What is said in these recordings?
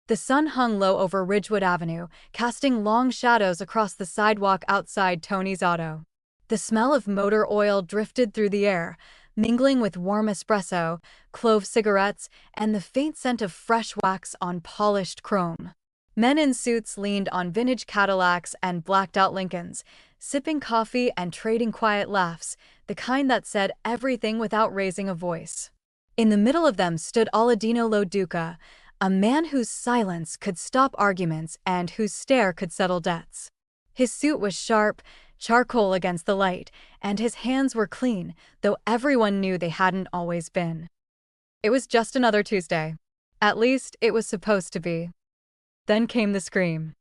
The sun hung low over Ridgewood Avenue, casting long shadows across the sidewalk outside Tony's auto. The smell of motor oil drifted through the air, mingling with warm espresso, clove cigarettes, and the faint scent of fresh wax on polished chrome. Men in suits leaned on vintage Cadillacs and blacked-out Lincolns, sipping coffee and trading quiet laughs, the kind that said everything without raising a voice. In the middle of them stood Aladino Lo Duca, a man whose silence could stop arguments and whose stare could settle debts. His suit was sharp, charcoal against the light, and his hands were clean, though everyone knew they hadn't always been. It was just another Tuesday. At least, it was supposed to be. Then came the scream.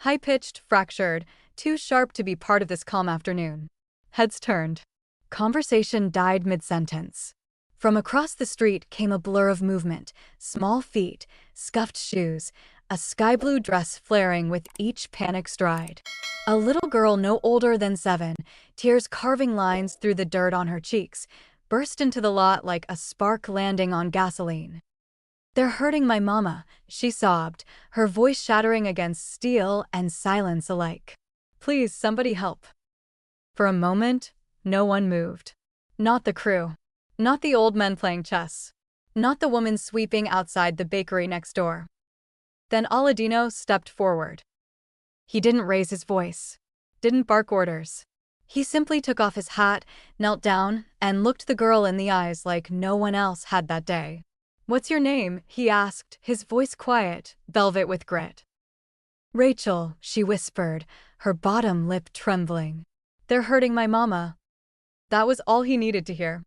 High-pitched, fractured, too sharp to be part of this calm afternoon. Heads turned. Conversation died mid-sentence. From across the street came a blur of movement, small feet, scuffed shoes, a sky-blue dress flaring with each panic stride. A little girl no older than 7, tears carving lines through the dirt on her cheeks, burst into the lot like a spark landing on gasoline. "They're hurting my mama," she sobbed, her voice shattering against steel and silence alike. "Please, somebody help." For a moment, no one moved. Not the crew. Not the old men playing chess. Not the woman sweeping outside the bakery next door. Then Aladino stepped forward. He didn't raise his voice. Didn't bark orders. He simply took off his hat, knelt down, and looked the girl in the eyes like no one else had that day. "What's your name?" he asked, his voice quiet, velvet with grit. "Rachel," she whispered, her bottom lip trembling. "They're hurting my mama." That was all he needed to hear.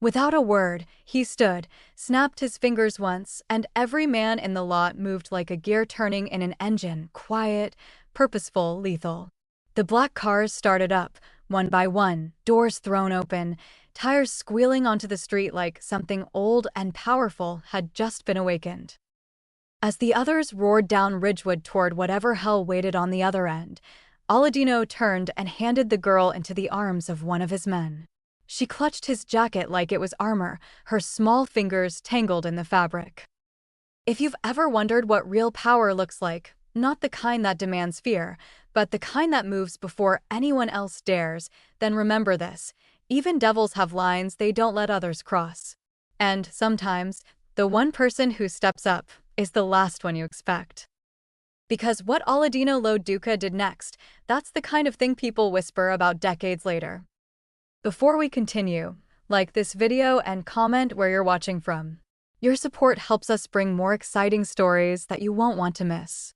Without a word, he stood, snapped his fingers once, and every man in the lot moved like a gear turning in an engine, quiet, purposeful, lethal. The black cars started up, one by one, doors thrown open, tires squealing onto the street like something old and powerful had just been awakened. As the others roared down Ridgewood toward whatever hell waited on the other end, Aladino turned and handed the girl into the arms of one of his men. She clutched his jacket like it was armor, her small fingers tangled in the fabric. If you've ever wondered what real power looks like, not the kind that demands fear, but the kind that moves before anyone else dares, then remember this: even devils have lines they don't let others cross. And, sometimes, the one person who steps up is the last one you expect. Because what Aladino Lo Duca did next, that's the kind of thing people whisper about decades later. Before we continue, like this video and comment where you're watching from. Your support helps us bring more exciting stories that you won't want to miss.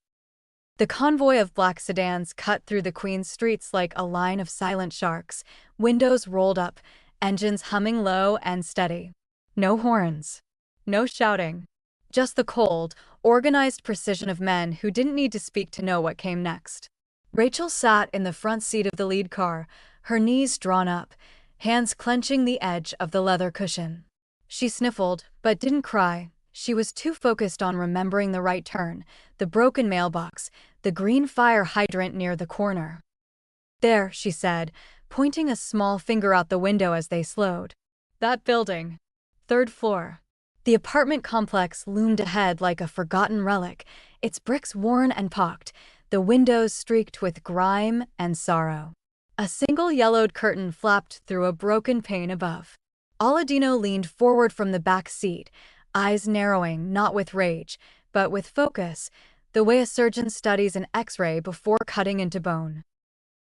The convoy of black sedans cut through the Queen's streets like a line of silent sharks, windows rolled up, engines humming low and steady. No horns. No shouting. Just the cold, organized precision of men who didn't need to speak to know what came next. Rachel sat in the front seat of the lead car, her knees drawn up, hands clenching the edge of the leather cushion. She sniffled, but didn't cry. She was too focused on remembering the right turn, the broken mailbox, the green fire hydrant near the corner. "There," she said, pointing a small finger out the window as they slowed. "That building. 3rd floor." The apartment complex loomed ahead like a forgotten relic, its bricks worn and pocked, the windows streaked with grime and sorrow. A single yellowed curtain flapped through a broken pane above. Aladino leaned forward from the back seat, eyes narrowing not with rage, but with focus, the way a surgeon studies an X-ray before cutting into bone.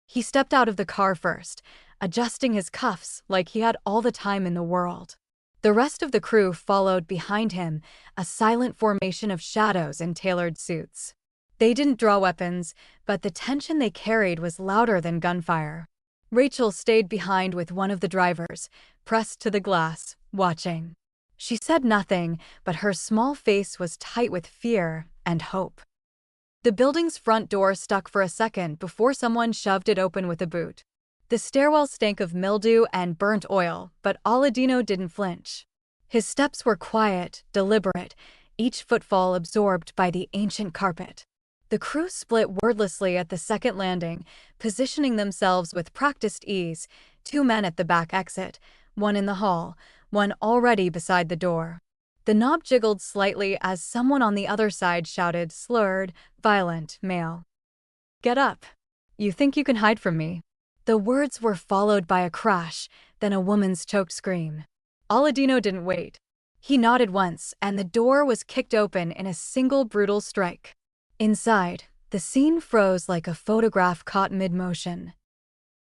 He stepped out of the car first, adjusting his cuffs like he had all the time in the world. The rest of the crew followed behind him, a silent formation of shadows in tailored suits. They didn't draw weapons, but the tension they carried was louder than gunfire. Rachel stayed behind with one of the drivers, pressed to the glass, watching. She said nothing, but her small face was tight with fear and hope. The building's front door stuck for a second before someone shoved it open with a boot. The stairwell stank of mildew and burnt oil, but Aladino didn't flinch. His steps were quiet, deliberate, each footfall absorbed by the ancient carpet. The crew split wordlessly at the second landing, positioning themselves with practiced ease, 2 men at the back exit, one in the hall, one already beside the door. The knob jiggled slightly as someone on the other side shouted, slurred, violent, male. "Get up. You think you can hide from me?" The words were followed by a crash, then a woman's choked scream. Aladino didn't wait. He nodded once, and the door was kicked open in a single brutal strike. Inside, the scene froze like a photograph caught mid-motion.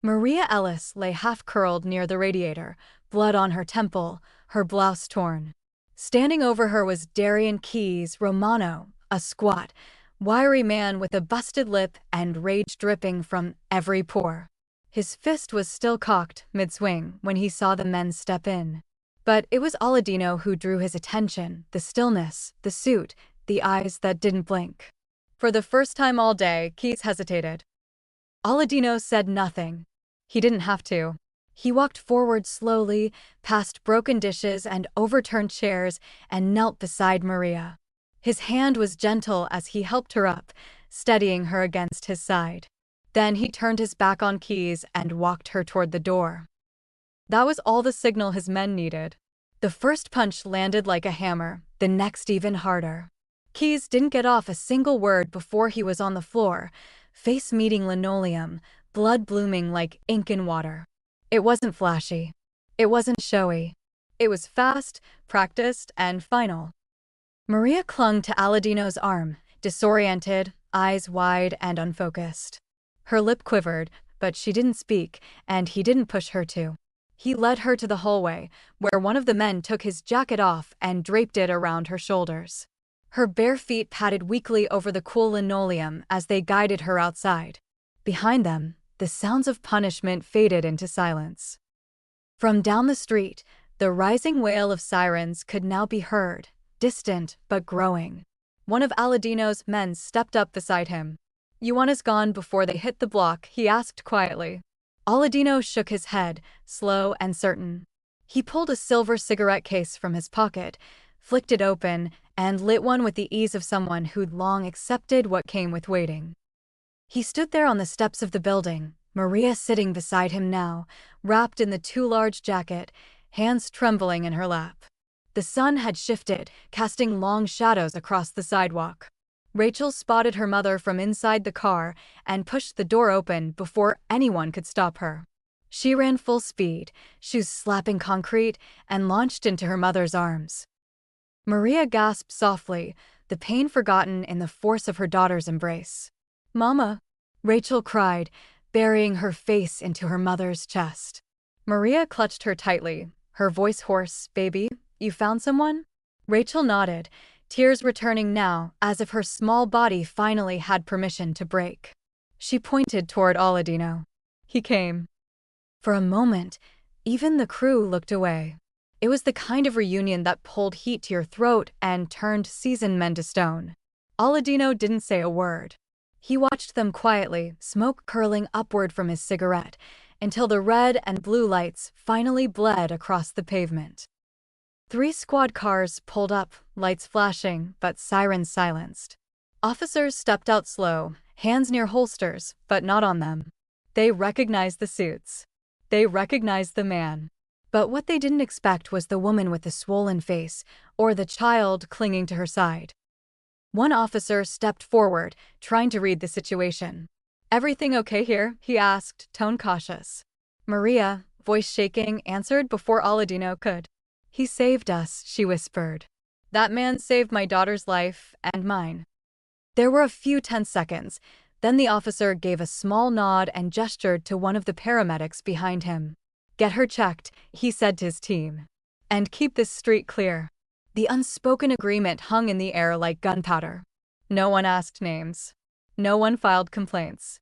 Maria Ellis lay half-curled near the radiator, blood on her temple, her blouse torn. Standing over her was Darian Keyes Romano, a squat, wiry man with a busted lip and rage dripping from every pore. His fist was still cocked mid-swing when he saw the men step in. But it was Aladino who drew his attention, the stillness, the suit, the eyes that didn't blink. For the first time all day, Keyes hesitated. Aladino said nothing. He didn't have to. He walked forward slowly, past broken dishes and overturned chairs, and knelt beside Maria. His hand was gentle as he helped her up, steadying her against his side. Then he turned his back on Keyes and walked her toward the door. That was all the signal his men needed. The first punch landed like a hammer, the next even harder. Keyes didn't get off a single word before he was on the floor, face meeting linoleum, blood blooming like ink in water. It wasn't flashy. It wasn't showy. It was fast, practiced, and final. Maria clung to Aladino's arm, disoriented, eyes wide and unfocused. Her lip quivered, but she didn't speak, and he didn't push her to. He led her to the hallway, where one of the men took his jacket off and draped it around her shoulders. Her bare feet patted weakly over the cool linoleum as they guided her outside. Behind them, the sounds of punishment faded into silence. From down the street, the rising wail of sirens could now be heard, distant but growing. One of Aladino's men stepped up beside him. "You want us gone before they hit the block?" he asked quietly. Aladino shook his head, slow and certain. He pulled a silver cigarette case from his pocket, flicked it open, and lit one with the ease of someone who'd long accepted what came with waiting. He stood there on the steps of the building, Maria sitting beside him now, wrapped in the too large jacket, hands trembling in her lap. The sun had shifted, casting long shadows across the sidewalk. Rachel spotted her mother from inside the car and pushed the door open before anyone could stop her. She ran full speed, shoes slapping concrete, and launched into her mother's arms. Maria gasped softly, the pain forgotten in the force of her daughter's embrace. "Mama!" Rachel cried, burying her face into her mother's chest. Maria clutched her tightly, her voice hoarse. "Baby, you found someone?" Rachel nodded, tears returning now as if her small body finally had permission to break. She pointed toward Aladino. He came. For a moment, even the crew looked away. It was the kind of reunion that pulled heat to your throat and turned seasoned men to stone. Aladino didn't say a word. He watched them quietly, smoke curling upward from his cigarette, until the red and blue lights finally bled across the pavement. 3 squad cars pulled up, lights flashing, but sirens silenced. Officers stepped out slow, hands near holsters, but not on them. They recognized the suits. They recognized the man. But what they didn't expect was the woman with the swollen face, or the child clinging to her side. One officer stepped forward, trying to read the situation. "Everything okay here?" he asked, tone cautious. Maria, voice shaking, answered before Aladino could. "He saved us," she whispered. "That man saved my daughter's life, and mine." There were a few tense seconds, then the officer gave a small nod and gestured to one of the paramedics behind him. "Get her checked," he said to his team. "And keep this street clear." The unspoken agreement hung in the air like gunpowder. No one asked names. No one filed complaints.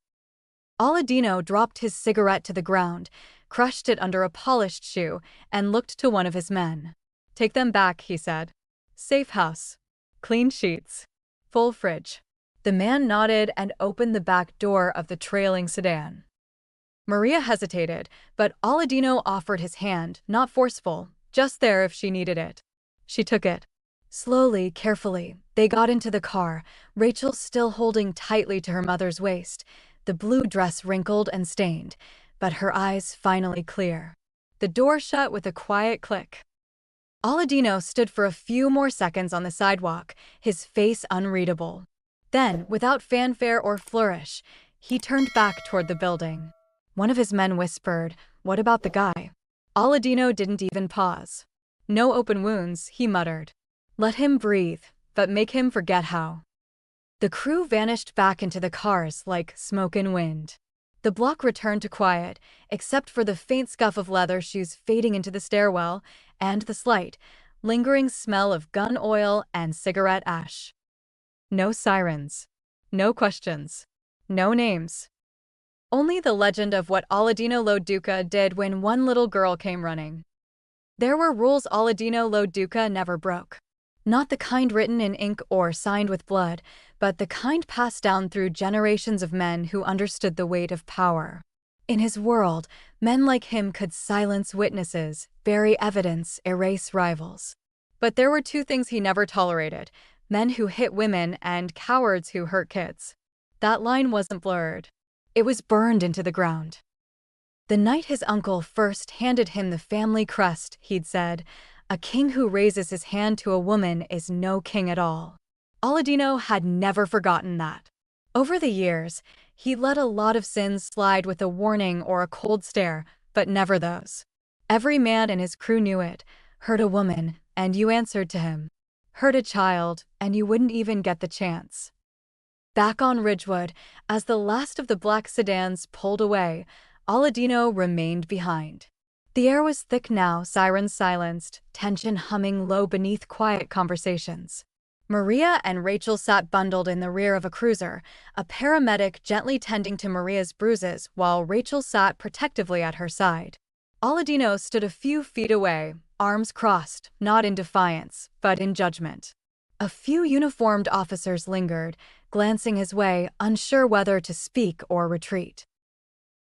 Aladino dropped his cigarette to the ground, crushed it under a polished shoe, and looked to one of his men. "Take them back," he said. "Safe house. Clean sheets. Full fridge." The man nodded and opened the back door of the trailing sedan. Maria hesitated, but Aladino offered his hand, not forceful, just there if she needed it. She took it. Slowly, carefully, they got into the car, Rachel still holding tightly to her mother's waist, the blue dress wrinkled and stained, but her eyes finally clear. The door shut with a quiet click. Aladino stood for a few more seconds on the sidewalk, his face unreadable. Then, without fanfare or flourish, he turned back toward the building. One of his men whispered, "What about the guy?" Aladino didn't even pause. "No open wounds," he muttered. "Let him breathe, but make him forget how." The crew vanished back into the cars like smoke in wind. The block returned to quiet, except for the faint scuff of leather shoes fading into the stairwell and the slight, lingering smell of gun oil and cigarette ash. No sirens. No questions. No names. Only the legend of what Aladino Lo Duca did when one little girl came running. There were rules Aladino Lo Duca never broke. Not the kind written in ink or signed with blood, but the kind passed down through generations of men who understood the weight of power. In his world, men like him could silence witnesses, bury evidence, erase rivals. But there were two things he never tolerated: men who hit women and cowards who hurt kids. That line wasn't blurred. It was burned into the ground. The night his uncle first handed him the family crest, he'd said, "A king who raises his hand to a woman is no king at all." Aladino had never forgotten that. Over the years, he'd let a lot of sins slide with a warning or a cold stare, but never those. Every man in his crew knew it. Hurt a woman, and you answered to him. Hurt a child, and you wouldn't even get the chance. Back on Ridgewood, as the last of the black sedans pulled away, Aladino remained behind. The air was thick now, sirens silenced, tension humming low beneath quiet conversations. Maria and Rachel sat bundled in the rear of a cruiser, a paramedic gently tending to Maria's bruises while Rachel sat protectively at her side. Aladino stood a few feet away, arms crossed, not in defiance, but in judgment. A few uniformed officers lingered, glancing his way, unsure whether to speak or retreat.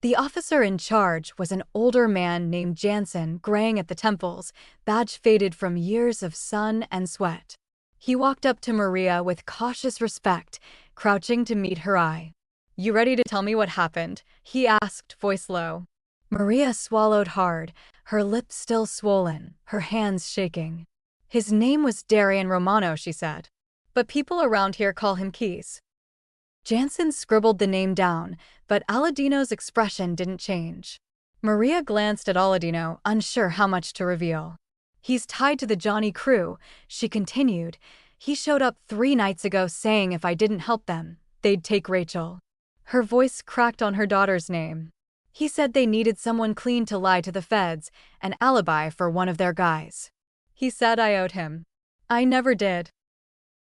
The officer in charge was an older man named Jansen, graying at the temples, badge faded from years of sun and sweat. He walked up to Maria with cautious respect, crouching to meet her eye. "You ready to tell me what happened?" he asked, voice low. Maria swallowed hard, her lips still swollen, her hands shaking. "His name was Darian Romano," she said. "But people around here call him Keys." Jansen scribbled the name down, but Aladino's expression didn't change. Maria glanced at Aladino, unsure how much to reveal. "He's tied to the Johnny crew," she continued. "He showed up 3 nights ago saying if I didn't help them, they'd take Rachel." Her voice cracked on her daughter's name. "He said they needed someone clean to lie to the feds, an alibi for one of their guys. He said I owed him. I never did."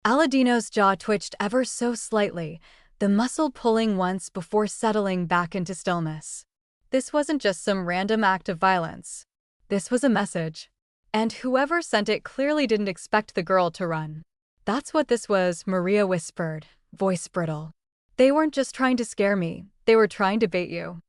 Aladino's jaw twitched ever so slightly, the muscle pulling once before settling back into stillness. This wasn't just some random act of violence. This was a message. And whoever sent it clearly didn't expect the girl to run. "That's what this was," Maria whispered, voice brittle. "They weren't just trying to scare me, they were trying to bait you."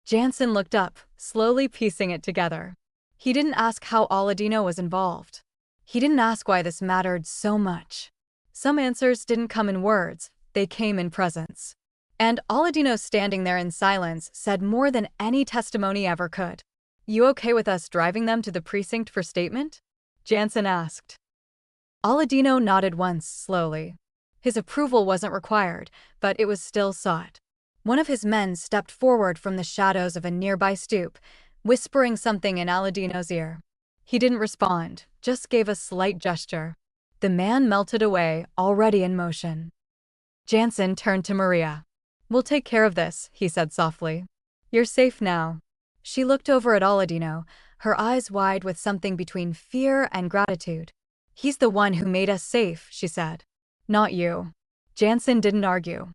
Jansen looked up, slowly piecing it together. He didn't ask how Aladino was involved. He didn't ask why this mattered so much. Some answers didn't come in words, they came in presence. And Aladino, standing there in silence, said more than any testimony ever could. "You okay with us driving them to the precinct for statement?" Jansen asked. Aladino nodded once, slowly. His approval wasn't required, but it was still sought. One of his men stepped forward from the shadows of a nearby stoop, whispering something in Aladino's ear. He didn't respond, just gave a slight gesture. The man melted away, already in motion. Jansen turned to Maria. "We'll take care of this," he said softly. "You're safe now." She looked over at Aladino, her eyes wide with something between fear and gratitude. "He's the one who made us safe," she said. "Not you." Jansen didn't argue.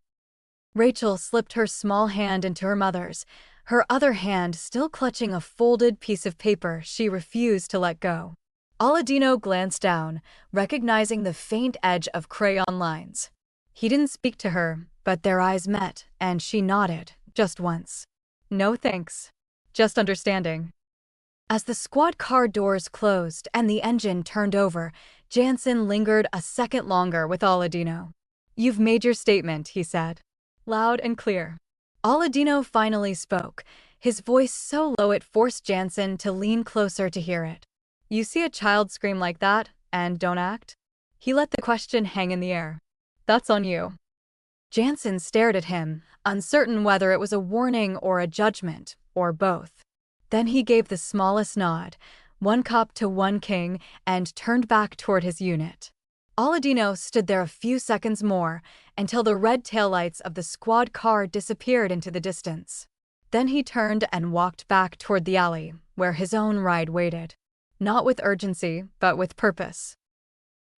Rachel slipped her small hand into her mother's, her other hand still clutching a folded piece of paper she refused to let go. Aladino glanced down, recognizing the faint edge of crayon lines. He didn't speak to her, but their eyes met, and she nodded, just once. "No thanks. Just understanding." As the squad car doors closed and the engine turned over, Jansen lingered a second longer with Aladino. "You've made your statement," he said. Loud and clear. Aladino finally spoke, his voice so low it forced Jansen to lean closer to hear it. You see a child scream like that, and don't act? He let the question hang in the air. That's on you. Jansen stared at him, uncertain whether it was a warning or a judgment, or both. Then he gave the smallest nod, one cup to one king, and turned back toward his unit. Aladino stood there a few seconds more, until the red taillights of the squad car disappeared into the distance. Then he turned and walked back toward the alley, where his own ride waited. Not with urgency, but with purpose.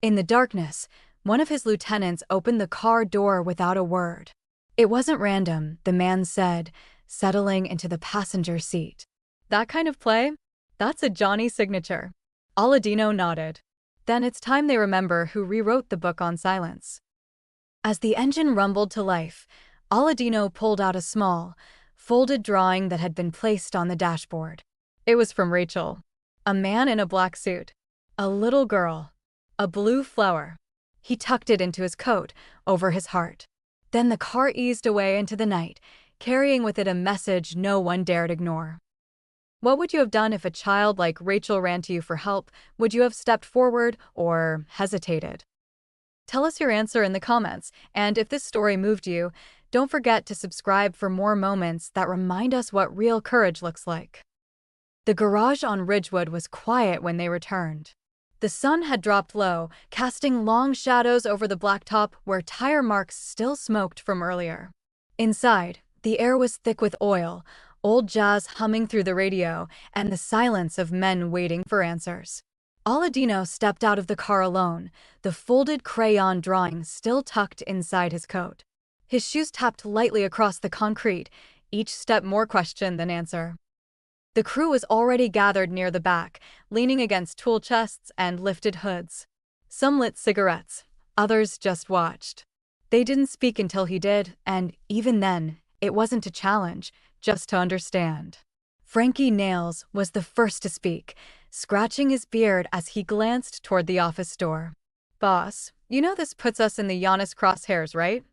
In the darkness, one of his lieutenants opened the car door without a word. It wasn't random, the man said, settling into the passenger seat. That kind of play? That's a Johnny signature. Aladino nodded. Then it's time they remember who rewrote the book on silence. As the engine rumbled to life, Aladino pulled out a small, folded drawing that had been placed on the dashboard. It was from Rachel. A man in a black suit. A little girl. A blue flower. He tucked it into his coat, over his heart. Then the car eased away into the night, carrying with it a message no one dared ignore. What would you have done if a child like Rachel ran to you for help? Would you have stepped forward or hesitated? Tell us your answer in the comments, and if this story moved you, don't forget to subscribe for more moments that remind us what real courage looks like. The garage on Ridgewood was quiet when they returned. The sun had dropped low, casting long shadows over the blacktop where tire marks still smoked from earlier. Inside, the air was thick with oil, old jazz humming through the radio, and the silence of men waiting for answers. Aladino stepped out of the car alone, the folded crayon drawing still tucked inside his coat. His shoes tapped lightly across the concrete, each step more question than answer. The crew was already gathered near the back, leaning against tool chests and lifted hoods. Some lit cigarettes, others just watched. They didn't speak until he did, and even then, it wasn't a challenge, just to understand. Frankie Nails was the first to speak, scratching his beard as he glanced toward the office door. "Boss, you know this puts us in the Giannis crosshairs, right?"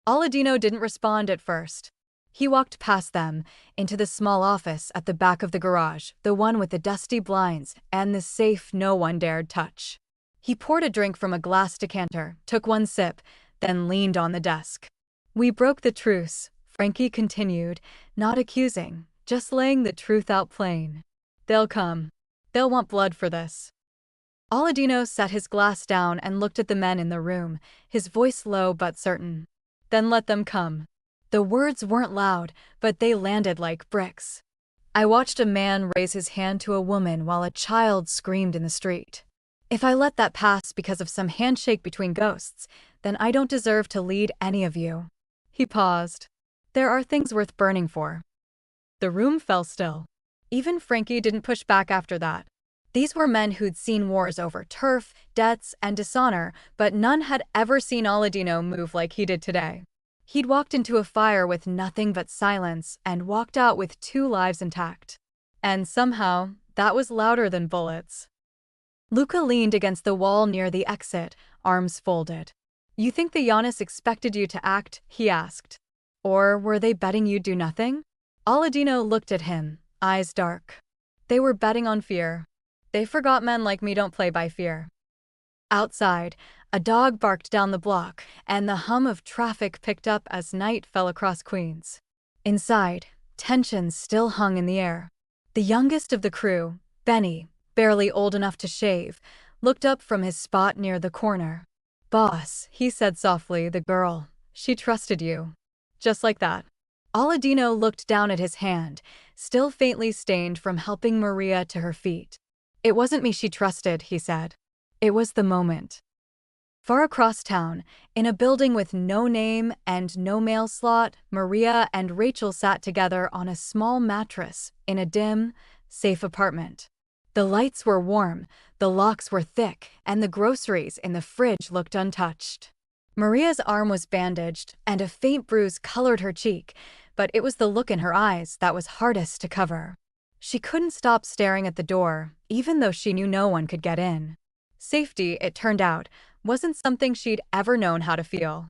Aladino didn't respond at first. He walked past them, into the small office at the back of the garage, the one with the dusty blinds and the safe no one dared touch. He poured a drink from a glass decanter, took one sip, then leaned on the desk. "We broke the truce," Frankie continued, not accusing, just laying the truth out plain. "They'll come. They'll want blood for this." Aladino set his glass down and looked at the men in the room, his voice low but certain. "Then let them come." The words weren't loud, but they landed like bricks. "I watched a man raise his hand to a woman while a child screamed in the street. If I let that pass because of some handshake between ghosts, then I don't deserve to lead any of you." He paused. "There are things worth burning for." The room fell still. Even Frankie didn't push back after that. These were men who'd seen wars over turf, debts, and dishonor, but none had ever seen Aladino move like he did today. He'd walked into a fire with nothing but silence and walked out with 2 lives intact. And somehow, that was louder than bullets. Luca leaned against the wall near the exit, arms folded. "You think the Giannis expected you to act?" he asked. "Or were they betting you'd do nothing?" Aladino looked at him, eyes dark. "They were betting on fear. They forgot men like me don't play by fear." Outside, a dog barked down the block, and the hum of traffic picked up as night fell across Queens. Inside, tension still hung in the air. The youngest of the crew, Benny, barely old enough to shave, looked up from his spot near the corner. "Boss," he said softly, "the girl, she trusted you." Just like that. Aladino looked down at his hand, still faintly stained from helping Maria to her feet. "It wasn't me she trusted," he said. "It was the moment." Far across town, in a building with no name and no mail slot, Maria and Rachel sat together on a small mattress in a dim, safe apartment. The lights were warm, the locks were thick, and the groceries in the fridge looked untouched. Maria's arm was bandaged, and a faint bruise colored her cheek, but it was the look in her eyes that was hardest to cover. She couldn't stop staring at the door, even though she knew no one could get in. Safety, it turned out, wasn't something she'd ever known how to feel.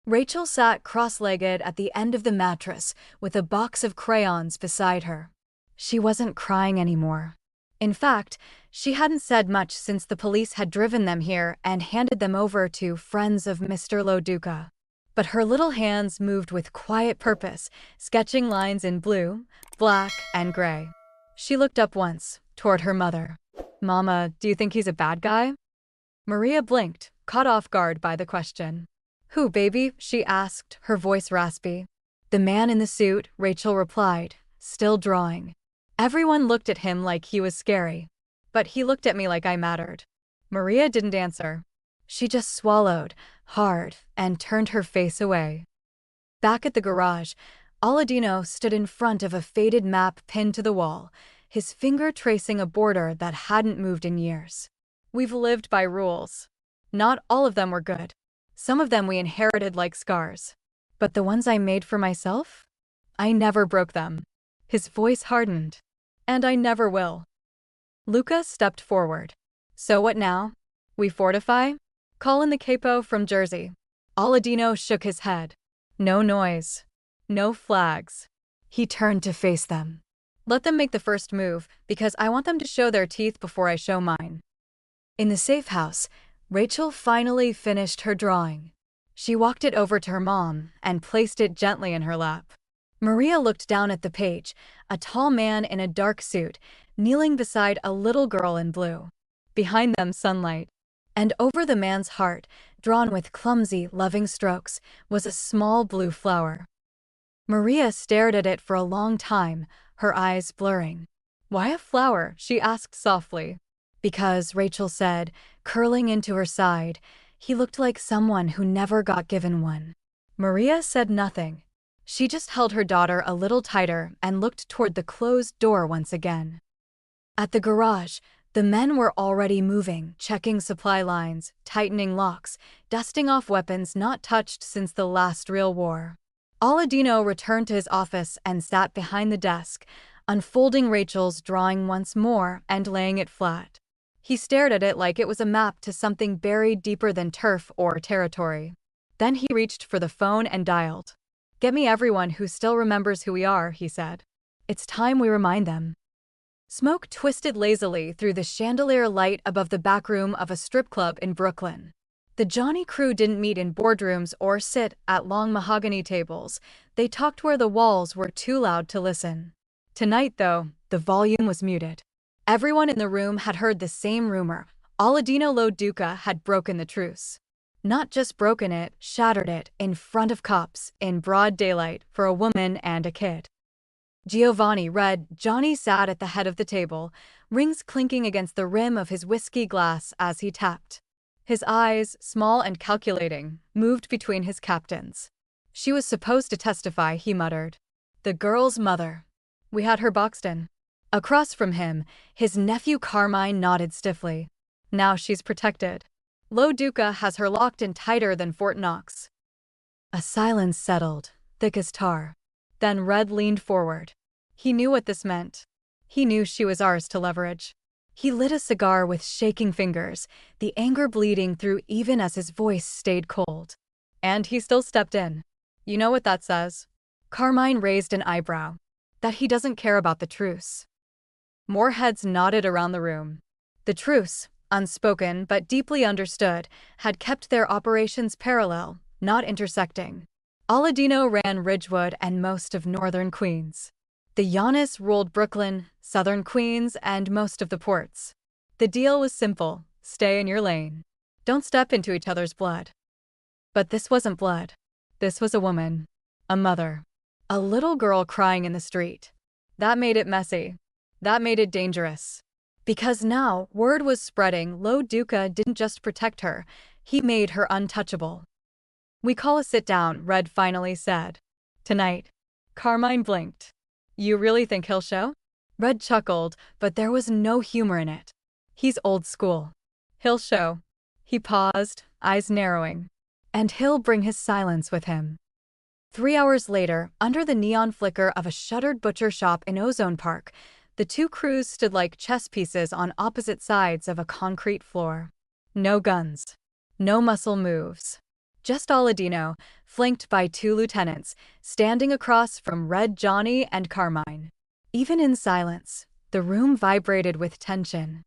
Rachel sat cross-legged at the end of the mattress with a box of crayons beside her. She wasn't crying anymore. In fact, she hadn't said much since the police had driven them here and handed them over to friends of Mr. Lo Duca. But her little hands moved with quiet purpose, sketching lines in blue, black, and gray. She looked up once, toward her mother. "Mama, do you think he's a bad guy?" Maria blinked, caught off guard by the question. "Who, baby?" she asked, her voice raspy. "The man in the suit," Rachel replied, still drawing. Everyone looked at him like he was scary. But he looked at me like I mattered. Maria didn't answer. She just swallowed, hard, and turned her face away. Back at the garage, Aladino stood in front of a faded map pinned to the wall, his finger tracing a border that hadn't moved in years. "We've lived by rules. Not all of them were good. Some of them we inherited like scars. But the ones I made for myself? I never broke them." His voice hardened. "And I never will." Luca stepped forward. "So what now? We fortify? Call in the capo from Jersey." Aladino shook his head. "No noise. No flags." He turned to face them. "Let them make the first move, because I want them to show their teeth before I show mine." In the safe house, Rachel finally finished her drawing. She walked it over to her mom and placed it gently in her lap. Maria looked down at the page, a tall man in a dark suit, kneeling beside a little girl in blue. Behind them, sunlight. And over the man's heart, drawn with clumsy, loving strokes, was a small blue flower. Maria stared at it for a long time, her eyes blurring. "Why a flower?" she asked softly. "Because," Rachel said, curling into her side, "he looked like someone who never got given one." Maria said nothing. She just held her daughter a little tighter and looked toward the closed door once again. At the garage, the men were already moving, checking supply lines, tightening locks, dusting off weapons not touched since the last real war. Aladino returned to his office and sat behind the desk, unfolding Rachel's drawing once more and laying it flat. He stared at it like it was a map to something buried deeper than turf or territory. Then he reached for the phone and dialed. "Get me everyone who still remembers who we are," he said. "It's time we remind them." Smoke twisted lazily through the chandelier light above the back room of a strip club in Brooklyn. The Johnny crew didn't meet in boardrooms or sit at long mahogany tables. They talked where the walls were too loud to listen. Tonight, though, the volume was muted. Everyone in the room had heard the same rumor. Aladino Lo Duca had broken the truce. Not just broken it, shattered it, in front of cops, in broad daylight, for a woman and a kid. Giovanni read. Johnny sat at the head of the table, rings clinking against the rim of his whiskey glass as he tapped. His eyes, small and calculating, moved between his captains. "She was supposed to testify," he muttered. "The girl's mother. We had her boxed in." Across from him, his nephew Carmine nodded stiffly. "Now she's protected. Lo Duca has her locked in tighter than Fort Knox." A silence settled, thick as tar. Then Red leaned forward. He knew what this meant. He knew she was ours to leverage. He lit a cigar with shaking fingers, the anger bleeding through even as his voice stayed cold. And he still stepped in. "You know what that says?" Carmine raised an eyebrow. "That he doesn't care about the truce." More heads nodded around the room. The truce, unspoken but deeply understood, had kept their operations parallel, not intersecting. Aladino ran Ridgewood and most of northern Queens. The Giannis ruled Brooklyn, southern Queens, and most of the ports. The deal was simple: stay in your lane. Don't step into each other's blood. But this wasn't blood. This was a woman. A mother. A little girl crying in the street. That made it messy. That made it dangerous. Because now, word was spreading, Lo Duca didn't just protect her, he made her untouchable. "We call a sit-down," Red finally said. "Tonight." Carmine blinked. "You really think he'll show?" Red chuckled, but there was no humor in it. "He's old school. He'll show." He paused, eyes narrowing. "And he'll bring his silence with him." 3 hours later, under the neon flicker of a shuttered butcher shop in Ozone Park, the two crews stood like chess pieces on opposite sides of a concrete floor. No guns. No muscle moves. Just Aladino, flanked by 2 lieutenants, standing across from Red, Johnny, and Carmine. Even in silence, The room vibrated with tension.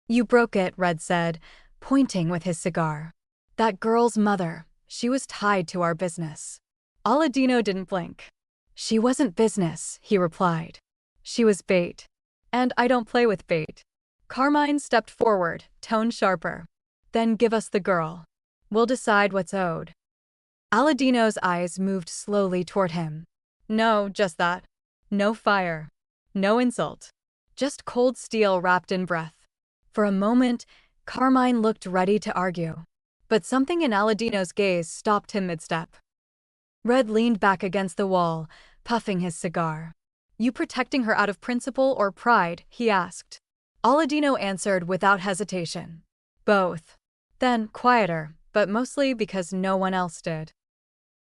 "You broke it," Red said, pointing with his cigar. "That girl's mother, she was tied to our business." Aladino didn't blink. "She wasn't business," he replied. "She was bait. And I don't play with bait." Carmine stepped forward, tone sharper. "Then give us the girl. We'll decide what's owed." Aladino's eyes moved slowly toward him. "No, just that. No fire. No insult. Just cold steel wrapped in breath." For a moment, Carmine looked ready to argue. But something in Aladino's gaze stopped him mid-step. Red leaned back against the wall, puffing his cigar. "You protecting her out of principle or pride?" he asked. Aladino answered without hesitation. "Both." Then, quieter, but mostly because no one else did.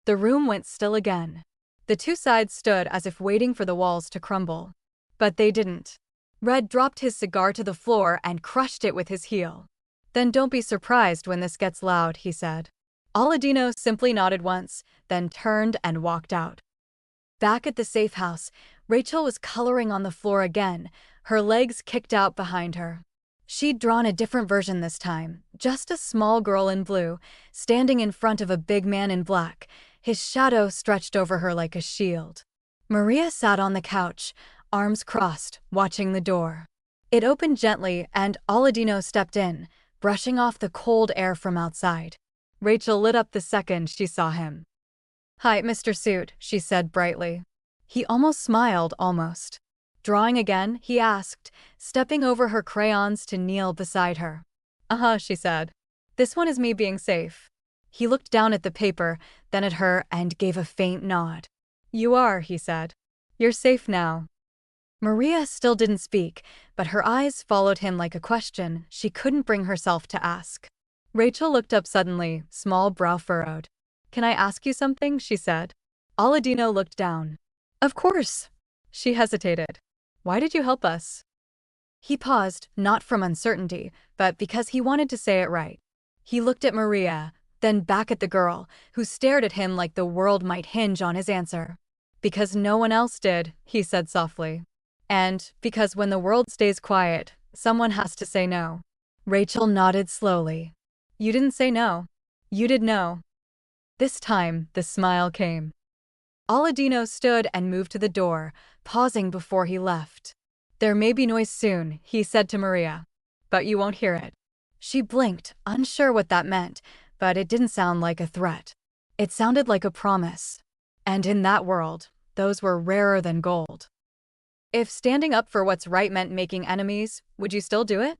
The room went still again. The two sides stood as if waiting for the walls to crumble. But they didn't. Red dropped his cigar to the floor and crushed it with his heel. "Then don't be surprised when this gets loud," he said. Aladino simply nodded once, then turned and walked out. Back at the safe house, Rachel was coloring on the floor again, her legs kicked out behind her. She'd drawn a different version this time, just a small girl in blue, standing in front of a big man in black, his shadow stretched over her like a shield. Maria sat on the couch, arms crossed, watching the door. It opened gently and Aladino stepped in, brushing off the cold air from outside. Rachel lit up the second she saw him. "Hi, Mr. Suit," she said brightly. He almost smiled, almost. "Drawing again?" he asked, stepping over her crayons to kneel beside her. "Uh-huh," she said. "This one is me being safe." He looked down at the paper, then at her, and gave a faint nod. "You are," he said. "You're safe now." Maria still didn't speak, but her eyes followed him like a question she couldn't bring herself to ask. Rachel looked up suddenly, small brow furrowed. "Can I ask you something?" she said. Aladino looked down. "Of course." She hesitated. "Why did you help us?" He paused, not from uncertainty, but because he wanted to say it right. He looked at Maria, then back at the girl, who stared at him like the world might hinge on his answer. "Because no one else did," he said softly. "And because when the world stays quiet, someone has to say no." Rachel nodded slowly. "You didn't say no. You did know." This time, the smile came. Aladino stood and moved to the door, pausing before he left. "There may be noise soon," he said to Maria. "But you won't hear it." She blinked, unsure what that meant, but it didn't sound like a threat. It sounded like a promise. And in that world, those were rarer than gold. If standing up for what's right meant making enemies, would you still do it?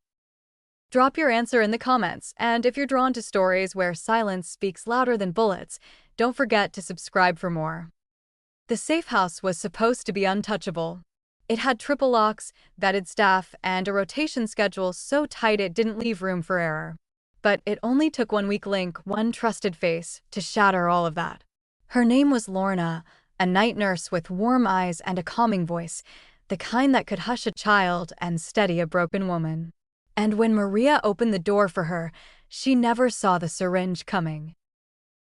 Drop your answer in the comments, and if you're drawn to stories where silence speaks louder than bullets, don't forget to subscribe for more. The safe house was supposed to be untouchable. It had triple locks, vetted staff, and a rotation schedule so tight it didn't leave room for error. But it only took one weak link, one trusted face, to shatter all of that. Her name was Lorna, a night nurse with warm eyes and a calming voice, the kind that could hush a child and steady a broken woman. And when Maria opened the door for her, she never saw the syringe coming.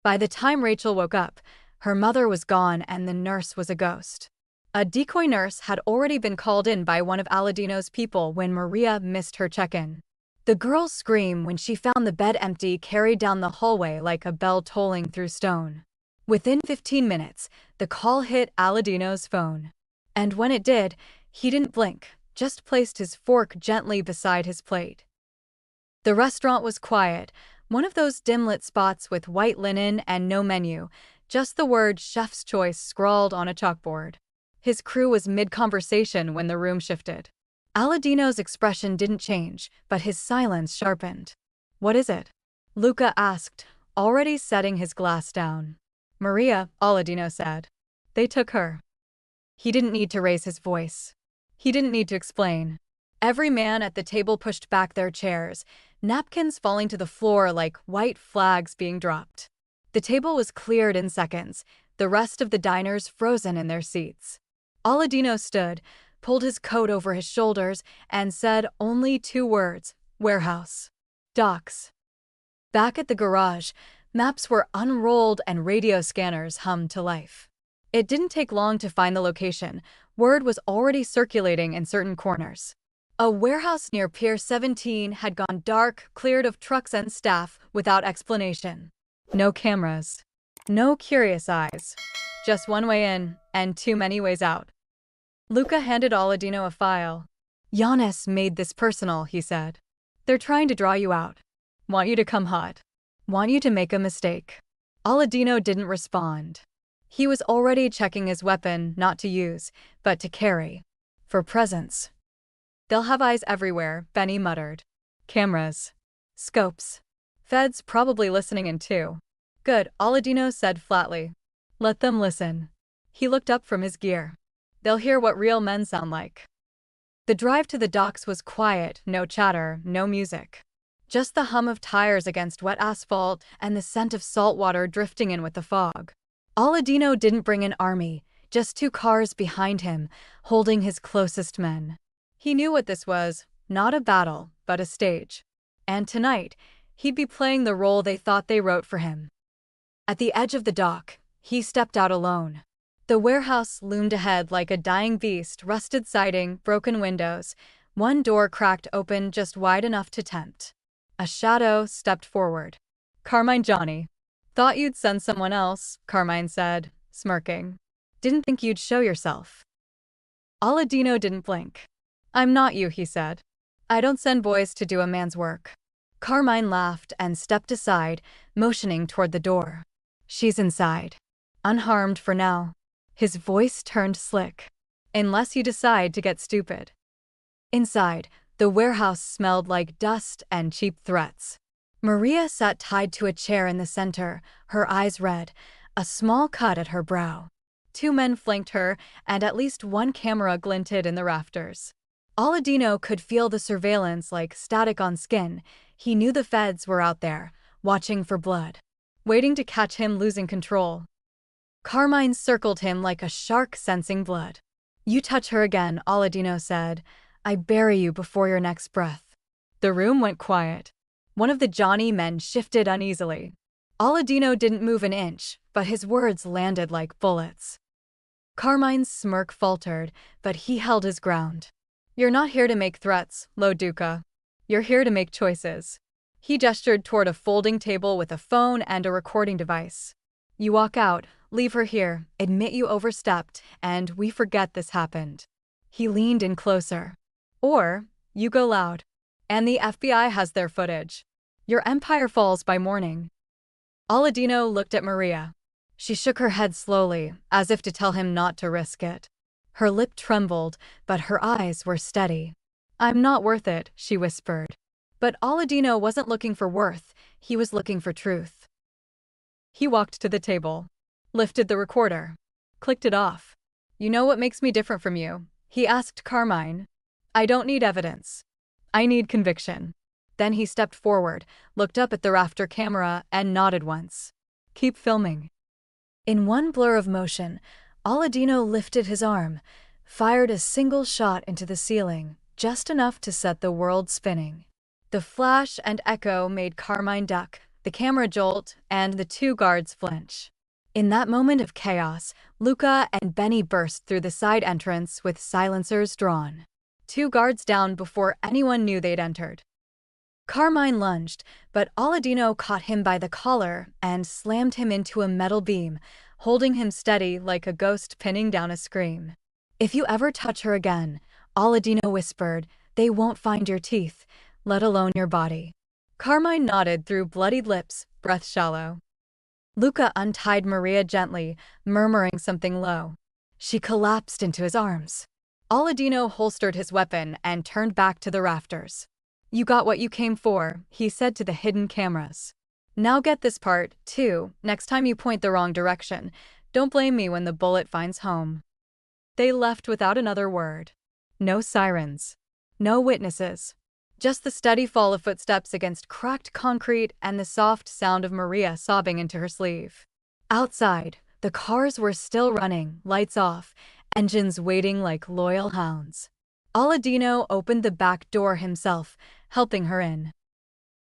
By the time Rachel woke up, her mother was gone and the nurse was a ghost. A decoy nurse had already been called in by one of Aladino's people when Maria missed her check-in. The girl's scream when she found the bed empty carried down the hallway like a bell tolling through stone. Within 15 minutes, the call hit Aladino's phone. And when it did, he didn't blink, just placed his fork gently beside his plate. The restaurant was quiet, one of those dim-lit spots with white linen and no menu, just the word chef's choice scrawled on a chalkboard. His crew was mid-conversation when the room shifted. Aladino's expression didn't change, but his silence sharpened. "What is it?" Luca asked, already setting his glass down. "Maria," Aladino said. "They took her." He didn't need to raise his voice. He didn't need to explain. Every man at the table pushed back their chairs, napkins falling to the floor like white flags being dropped. The table was cleared in seconds, the rest of the diners frozen in their seats. Aladino stood, pulled his coat over his shoulders, and said only 2 words: warehouse. Docks. Back at the garage, maps were unrolled and radio scanners hummed to life. It didn't take long to find the location. Word was already circulating in certain corners. A warehouse near Pier 17 had gone dark, cleared of trucks and staff, without explanation. No cameras. No curious eyes. Just one way in, and too many ways out. Luca handed Aladino a file. Giannis made this personal, he said. They're trying to draw you out. Want you to come hot. Want you to make a mistake. Aladino didn't respond. He was already checking his weapon, not to use, but to carry. For presence. They'll have eyes everywhere, Benny muttered. Cameras. Scopes. Feds probably listening in too. Good, Aladino said flatly. Let them listen. He looked up from his gear. They'll hear what real men sound like. The drive to the docks was quiet, no chatter, no music. Just the hum of tires against wet asphalt and the scent of salt water drifting in with the fog. Aladino didn't bring an army, just 2 cars behind him, holding his closest men. He knew what this was, not a battle, but a stage. And tonight, he'd be playing the role they thought they wrote for him. At the edge of the dock, he stepped out alone. The warehouse loomed ahead like a dying beast, rusted siding, broken windows, one door cracked open just wide enough to tempt. A shadow stepped forward. Carmine. Johnny. Thought you'd send someone else, Carmine said, smirking. Didn't think you'd show yourself. Aladino didn't blink. I'm not you, he said. I don't send boys to do a man's work. Carmine laughed and stepped aside, motioning toward the door. She's inside. Unharmed for now. His voice turned slick. Unless you decide to get stupid. Inside, the warehouse smelled like dust and cheap threats. Maria sat tied to a chair in the center, her eyes red, a small cut at her brow. 2 men flanked her, and at least 1 camera glinted in the rafters. Aladino could feel the surveillance like static on skin. He knew the feds were out there, watching for blood, waiting to catch him losing control. Carmine circled him like a shark sensing blood. You touch her again, Aladino said. I bury you before your next breath. The room went quiet. One of the Johnny men shifted uneasily. Aladino didn't move an inch, but his words landed like bullets. Carmine's smirk faltered, but he held his ground. You're not here to make threats, Lo Duca. You're here to make choices. He gestured toward a folding table with a phone and a recording device. You walk out, leave her here, admit you overstepped, and we forget this happened. He leaned in closer. Or, you go loud. And the FBI has their footage. Your empire falls by morning. Aladino looked at Maria. She shook her head slowly, as if to tell him not to risk it. Her lip trembled, but her eyes were steady. I'm not worth it, she whispered. But Aladino wasn't looking for worth, he was looking for truth. He walked to the table, lifted the recorder, clicked it off. You know what makes me different from you? He asked Carmine. I don't need evidence. I need conviction. Then he stepped forward, looked up at the rafter camera, and nodded once. Keep filming. In one blur of motion, Aladino lifted his arm, fired a single shot into the ceiling, just enough to set the world spinning. The flash and echo made Carmine duck, the camera jolt, and the 2 guards flinch. In that moment of chaos, Luca and Benny burst through the side entrance with silencers drawn. 2 guards down before anyone knew they'd entered. Carmine lunged, but Aladino caught him by the collar and slammed him into a metal beam, holding him steady like a ghost pinning down a scream. If you ever touch her again, Aladino whispered, they won't find your teeth, let alone your body. Carmine nodded through bloodied lips, breath shallow. Luca untied Maria gently, murmuring something low. She collapsed into his arms. Aladino holstered his weapon and turned back to the rafters. You got what you came for, he said to the hidden cameras. Now get this part, too. Next time you point the wrong direction, don't blame me when the bullet finds home. They left without another word. No sirens. No witnesses. Just the steady fall of footsteps against cracked concrete and the soft sound of Maria sobbing into her sleeve. Outside, the cars were still running, lights off, engines waiting like loyal hounds. Aladino opened the back door himself, helping her in.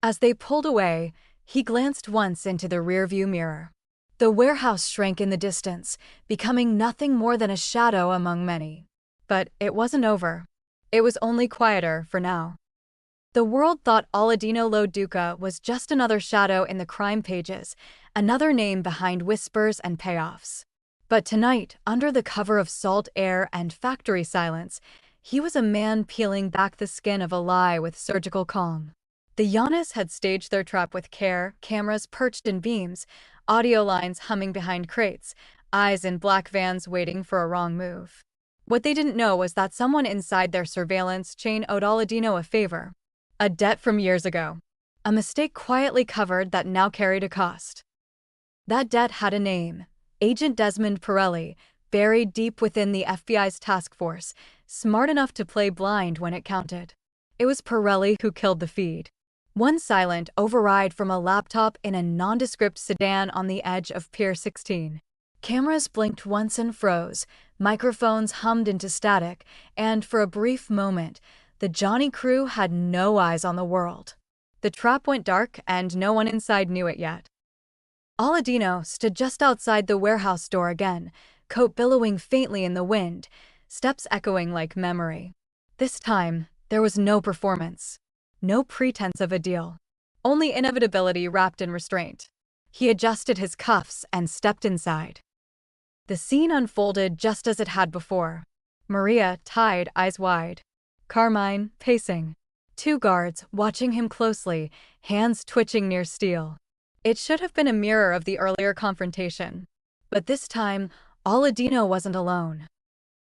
As they pulled away, he glanced once into the rearview mirror. The warehouse shrank in the distance, becoming nothing more than a shadow among many. But it wasn't over. It was only quieter for now. The world thought Aladino Lo Duca was just another shadow in the crime pages, another name behind whispers and payoffs. But tonight, under the cover of salt air and factory silence, he was a man peeling back the skin of a lie with surgical calm. The Giannis had staged their trap with care, cameras perched in beams, audio lines humming behind crates, eyes in black vans waiting for a wrong move. What they didn't know was that someone inside their surveillance chain owed Aladino a favor. A debt from years ago. A mistake quietly covered that now carried a cost. That debt had a name. Agent Desmond Pirelli, buried deep within the FBI's task force, smart enough to play blind when it counted. It was Pirelli who killed the feed. One silent override from a laptop in a nondescript sedan on the edge of Pier 16. Cameras blinked once and froze, microphones hummed into static, and for a brief moment, the Johnny crew had no eyes on the world. The trap went dark, and no one inside knew it yet. Aladino stood just outside the warehouse door again, coat billowing faintly in the wind, steps echoing like memory. This time, there was no performance. No pretense of a deal. Only inevitability wrapped in restraint. He adjusted his cuffs and stepped inside. The scene unfolded just as it had before. Maria, tied, eyes wide. Carmine, pacing. Two guards, watching him closely, hands twitching near steel. It should have been a mirror of the earlier confrontation. But this time, Aladino wasn't alone.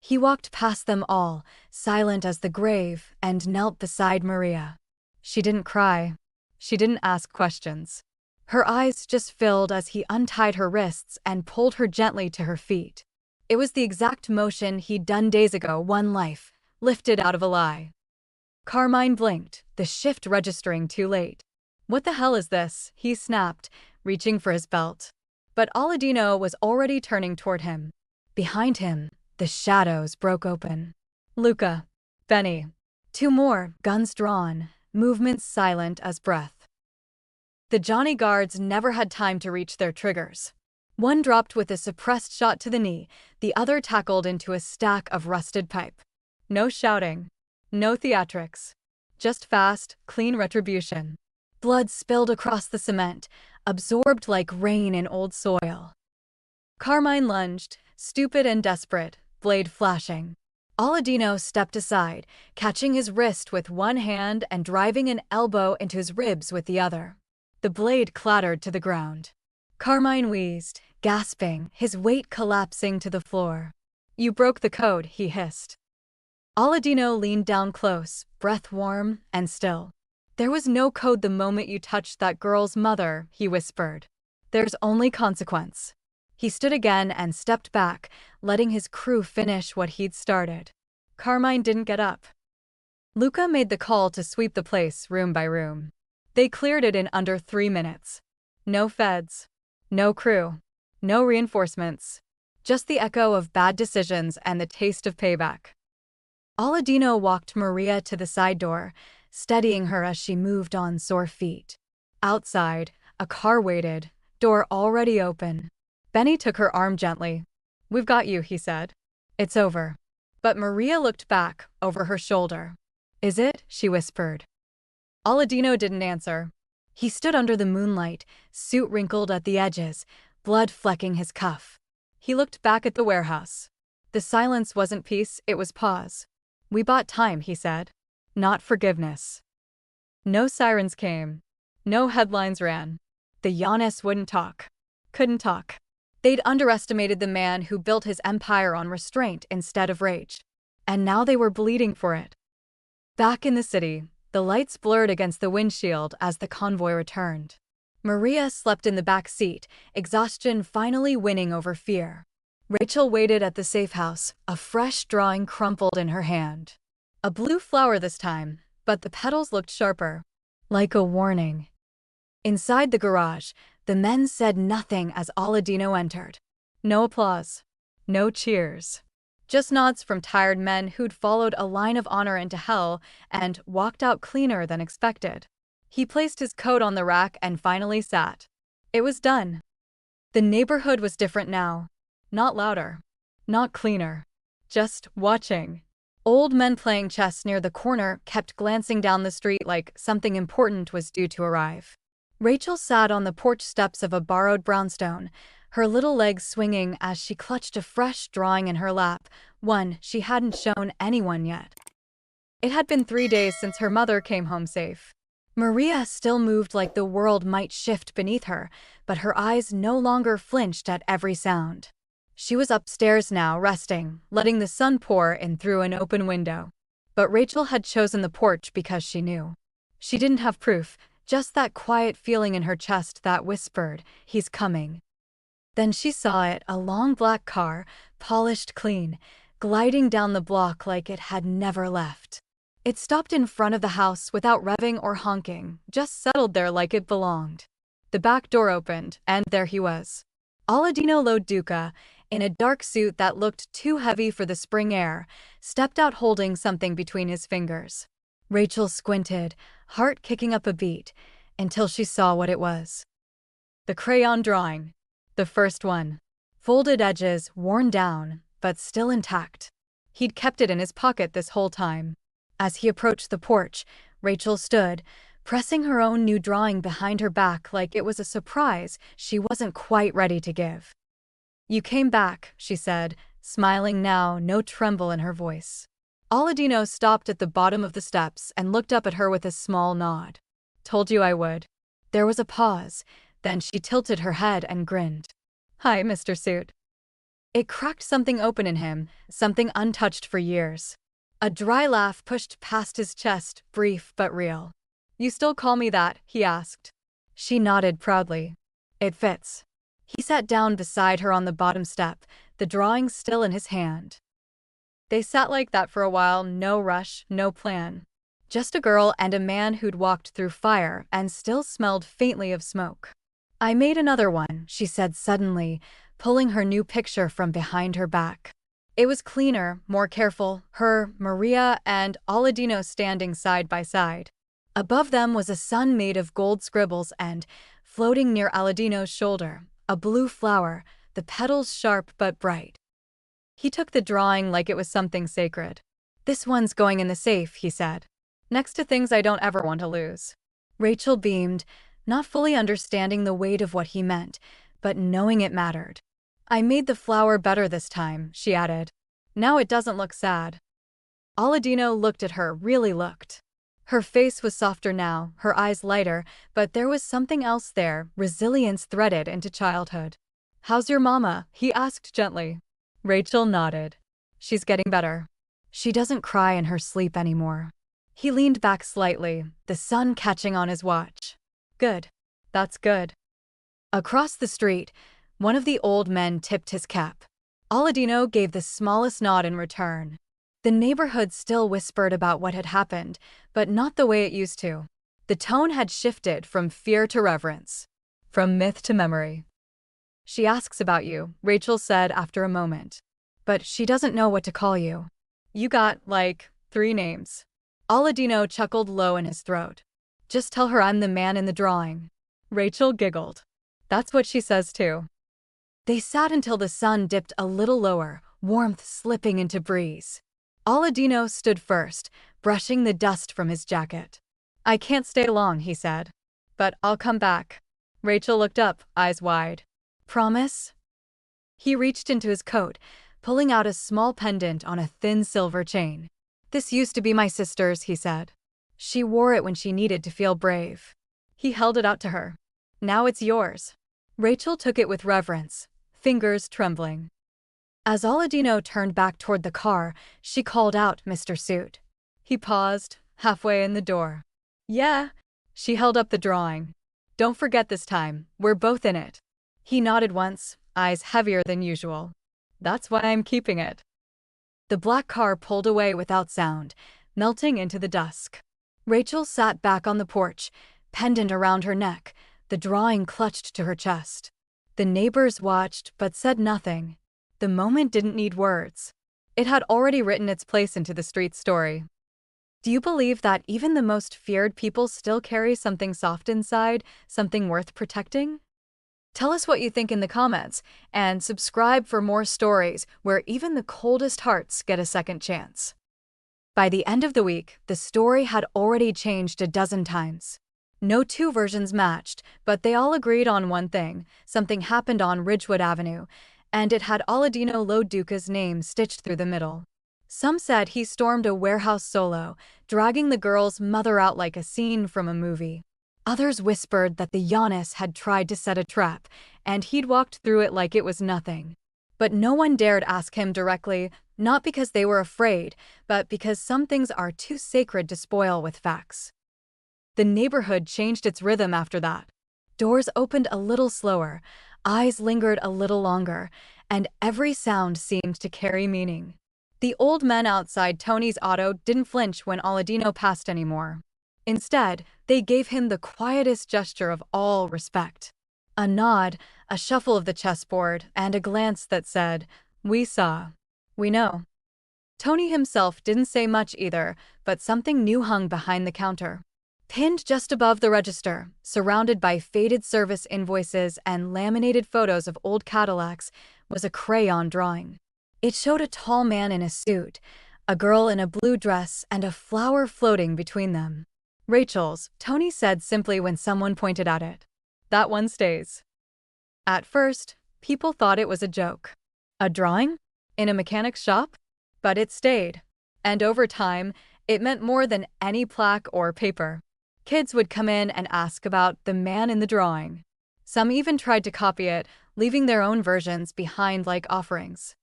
He walked past them all, silent as the grave, and knelt beside Maria. She didn't cry. She didn't ask questions. Her eyes just filled as he untied her wrists and pulled her gently to her feet. It was the exact motion he'd done days ago, one life, lifted out of a lie. Carmine blinked, the shift registering too late. "What the hell is this?" he snapped, reaching for his belt. But Aladino was already turning toward him. Behind him, the shadows broke open. Luca. Benny. Two more, guns drawn, movements silent as breath. The Johnny guards never had time to reach their triggers. One dropped with a suppressed shot to the knee, the other tackled into a stack of rusted pipe. No shouting. No theatrics. Just fast, clean retribution. Blood spilled across the cement, absorbed like rain in old soil. Carmine lunged, stupid and desperate, blade flashing. Aladino stepped aside, catching his wrist with one hand and driving an elbow into his ribs with the other. The blade clattered to the ground. Carmine wheezed, gasping, his weight collapsing to the floor. "You broke the code," he hissed. Aladino leaned down close, breath warm and still. "There was no code the moment you touched that girl's mother," he whispered. "There's only consequence." He stood again and stepped back, letting his crew finish what he'd started. Carmine didn't get up. Luca made the call to sweep the place room by room. They cleared it in under 3 minutes. No feds. No crew. No reinforcements. Just the echo of bad decisions and the taste of payback. Aladino walked Maria to the side door, steadying her as she moved on sore feet. Outside, a car waited, door already open. Benny took her arm gently. "We've got you," he said. "It's over." But Maria looked back, over her shoulder. "Is it?" she whispered. Aladino didn't answer. He stood under the moonlight, suit wrinkled at the edges, blood flecking his cuff. He looked back at the warehouse. The silence wasn't peace, it was pause. "We bought time," he said. "Not forgiveness." No sirens came. No headlines ran. The Giannis wouldn't talk. Couldn't talk. They'd underestimated the man who built his empire on restraint instead of rage. And now they were bleeding for it. Back in the city, the lights blurred against the windshield as the convoy returned. Maria slept in the back seat, exhaustion finally winning over fear. Rachel waited at the safe house, a fresh drawing crumpled in her hand. A blue flower this time, but the petals looked sharper. Like a warning. Inside the garage, the men said nothing as Aladino entered. No applause. No cheers. Just nods from tired men who'd followed a line of honor into hell and walked out cleaner than expected. He placed his coat on the rack and finally sat. It was done. The neighborhood was different now. Not louder. Not cleaner. Just watching. Old men playing chess near the corner kept glancing down the street like something important was due to arrive. Rachel sat on the porch steps of a borrowed brownstone, her little legs swinging as she clutched a fresh drawing in her lap, one she hadn't shown anyone yet. It had been 3 days since her mother came home safe. Maria still moved like the world might shift beneath her, but her eyes no longer flinched at every sound. She was upstairs now, resting, letting the sun pour in through an open window. But Rachel had chosen the porch because she knew. She didn't have proof, just that quiet feeling in her chest that whispered, "He's coming." Then she saw it, a long black car, polished clean, gliding down the block like it had never left. It stopped in front of the house without revving or honking, just settled there like it belonged. The back door opened, and there he was. Aladino Lo Duca, in a dark suit that looked too heavy for the spring air, stepped out holding something between his fingers. Rachel squinted, heart kicking up a beat, until she saw what it was. The crayon drawing. The first one. Folded edges, worn down, but still intact. He'd kept it in his pocket this whole time. As he approached the porch, Rachel stood, pressing her own new drawing behind her back like it was a surprise she wasn't quite ready to give. "You came back," she said, smiling now, no tremble in her voice. Aladino stopped at the bottom of the steps and looked up at her with a small nod. "Told you I would." There was a pause, then she tilted her head and grinned. "Hi, Mr. Suit." It cracked something open in him, something untouched for years. A dry laugh pushed past his chest, brief but real. "You still call me that?" he asked. She nodded proudly. "It fits." He sat down beside her on the bottom step, the drawing still in his hand. They sat like that for a while, no rush, no plan. Just a girl and a man who'd walked through fire and still smelled faintly of smoke. "I made another one," she said suddenly, pulling her new picture from behind her back. It was cleaner, more careful, her, Maria, and Aladino standing side by side. Above them was a sun made of gold scribbles and, floating near Aladino's shoulder, a blue flower, the petals sharp but bright. He took the drawing like it was something sacred. "This one's going in the safe," he said. "Next to things I don't ever want to lose." Rachel beamed, not fully understanding the weight of what he meant, but knowing it mattered. "I made the flower better this time," she added. "Now it doesn't look sad." Aladino looked at her, really looked. Her face was softer now, her eyes lighter, but there was something else there, resilience threaded into childhood. "How's your mama?" he asked gently. Rachel nodded. "She's getting better. She doesn't cry in her sleep anymore." He leaned back slightly, the sun catching on his watch. "Good. That's good." Across the street, one of the old men tipped his cap. Aladino gave the smallest nod in return. The neighborhood still whispered about what had happened, but not the way it used to. The tone had shifted from fear to reverence, from myth to memory. "She asks about you," Rachel said after a moment. "But she doesn't know what to call you. You got, like, 3 names. Aladino chuckled low in his throat. "Just tell her I'm the man in the drawing." Rachel giggled. "That's what she says too." They sat until the sun dipped a little lower, warmth slipping into breeze. Aladino stood first, brushing the dust from his jacket. "I can't stay long," he said. "But I'll come back." Rachel looked up, eyes wide. "Promise?" He reached into his coat, pulling out a small pendant on a thin silver chain. "This used to be my sister's," he said. "She wore it when she needed to feel brave." He held it out to her. "Now it's yours." Rachel took it with reverence, fingers trembling. As Aladino turned back toward the car, she called out, "Mr. Suit." He paused, halfway in the door. "Yeah." She held up the drawing. "Don't forget this time, we're both in it." He nodded once, eyes heavier than usual. "That's why I'm keeping it." The black car pulled away without sound, melting into the dusk. Rachel sat back on the porch, pendant around her neck, the drawing clutched to her chest. The neighbors watched but said nothing. The moment didn't need words. It had already written its place into the street story. Do you believe that even the most feared people still carry something soft inside, something worth protecting? Tell us what you think in the comments, and subscribe for more stories where even the coldest hearts get a second chance. By the end of the week, the story had already changed a dozen times. No two versions matched, but they all agreed on one thing: something happened on Ridgewood Avenue, and it had Aladino Lo Duca's name stitched through the middle. Some said he stormed a warehouse solo, dragging the girl's mother out like a scene from a movie. Others whispered that the Giannis had tried to set a trap, and he'd walked through it like it was nothing. But no one dared ask him directly, not because they were afraid, but because some things are too sacred to spoil with facts. The neighborhood changed its rhythm after that. Doors opened a little slower, eyes lingered a little longer, and every sound seemed to carry meaning. The old men outside Tony's auto didn't flinch when Aladino passed anymore. Instead, they gave him the quietest gesture of all: respect. A nod, a shuffle of the chessboard, and a glance that said, "We saw. We know." Tony himself didn't say much either, but something new hung behind the counter. Pinned just above the register, surrounded by faded service invoices and laminated photos of old Cadillacs, was a crayon drawing. It showed a tall man in a suit, a girl in a blue dress, and a flower floating between them. "Rachel's," Tony said simply when someone pointed at it. "That one stays." At first, people thought it was a joke. A drawing? In a mechanic's shop? But it stayed. And over time, it meant more than any plaque or paper. Kids would come in and ask about the man in the drawing. Some even tried to copy it, leaving their own versions behind like offerings.